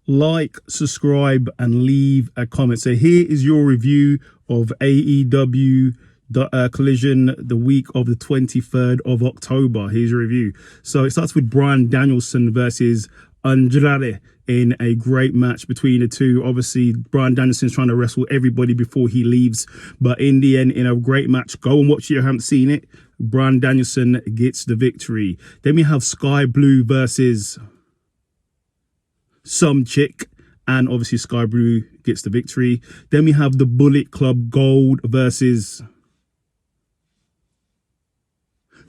like, subscribe, and leave a comment. So here is your review of AEW Collision, the week of the 23rd of October. Here's your review. So it starts with Bryan Danielson versus Andrade in a great match between the two. Obviously, Bryan Danielson's trying to wrestle everybody before he leaves, but in the end, in a great match, go and watch it if you haven't seen it. Bryan Danielson gets the victory. Then we have Sky Blue versus some chick, and obviously Sky Blue gets the victory. Then we have the Bullet Club Gold versus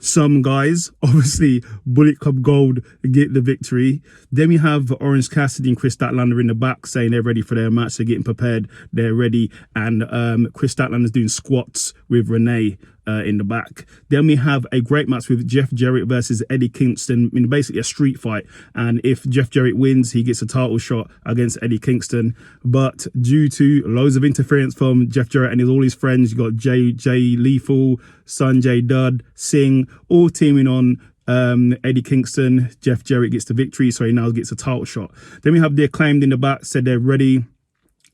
some guys. Obviously Bullet Club Gold get the victory. Then we have Orange Cassidy and Chris Statlander in the back saying they're ready for their match. They're getting prepared, they're ready, and Chris Statlander's doing squats with Renee in the back. Then we have a great match with Jeff Jarrett versus Eddie Kingston in basically a street fight, and if Jeff Jarrett wins, he gets a title shot against Eddie Kingston. But due to loads of interference from Jeff Jarrett and all his friends, you got Jay Lethal, Sanjay Dutt, Singh, all teaming on Eddie Kingston. Jeff Jarrett gets the victory, so he now gets a title shot. Then we have the Acclaimed in the back, said they're ready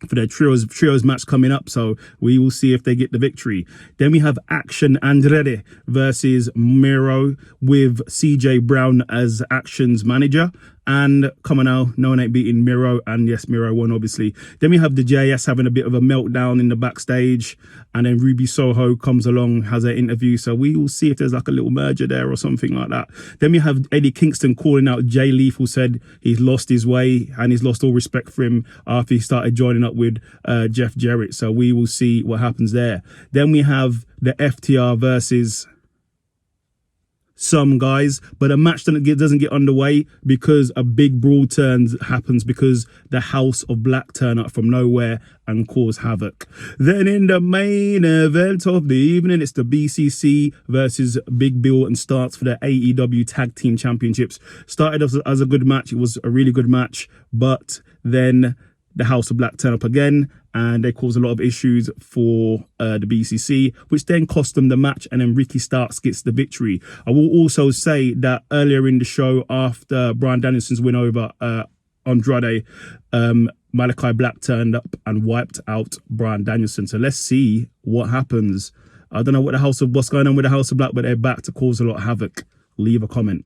for their trios match coming up, so we will see if they get the victory. Then we have Action Andrade versus Miro with CJ Brown as Action's manager. And come on now, no one ain't beating Miro, and yes, Miro won obviously. Then we have the JS having a bit of a meltdown in the backstage, and then Ruby Soho comes along, has an interview, so we will see if there's like a little merger there or something like that. Then we have Eddie Kingston calling out Jay Lethal, said he's lost his way and he's lost all respect for him after he started joining up with Jeff Jarrett, so we will see what happens there. Then we have the FTR versus some guys, but a match doesn't get underway because a big brawl happens because the House of Black turn up from nowhere and cause havoc. Then in the main event of the evening, it's the BCC versus Big Bill and Starks for the AEW Tag Team Championships. Started as a good match. It was a really good match, but then the House of Black turn up again, and they cause a lot of issues for the BCC, which then cost them the match, and then Ricky Starks gets the victory. I will also say that earlier in the show, after Bryan Danielson's win over Andrade, Malachi Black turned up and wiped out Bryan Danielson. So let's see what happens. I don't know what's going on with the House of Black, but they're back to cause a lot of havoc. Leave a comment.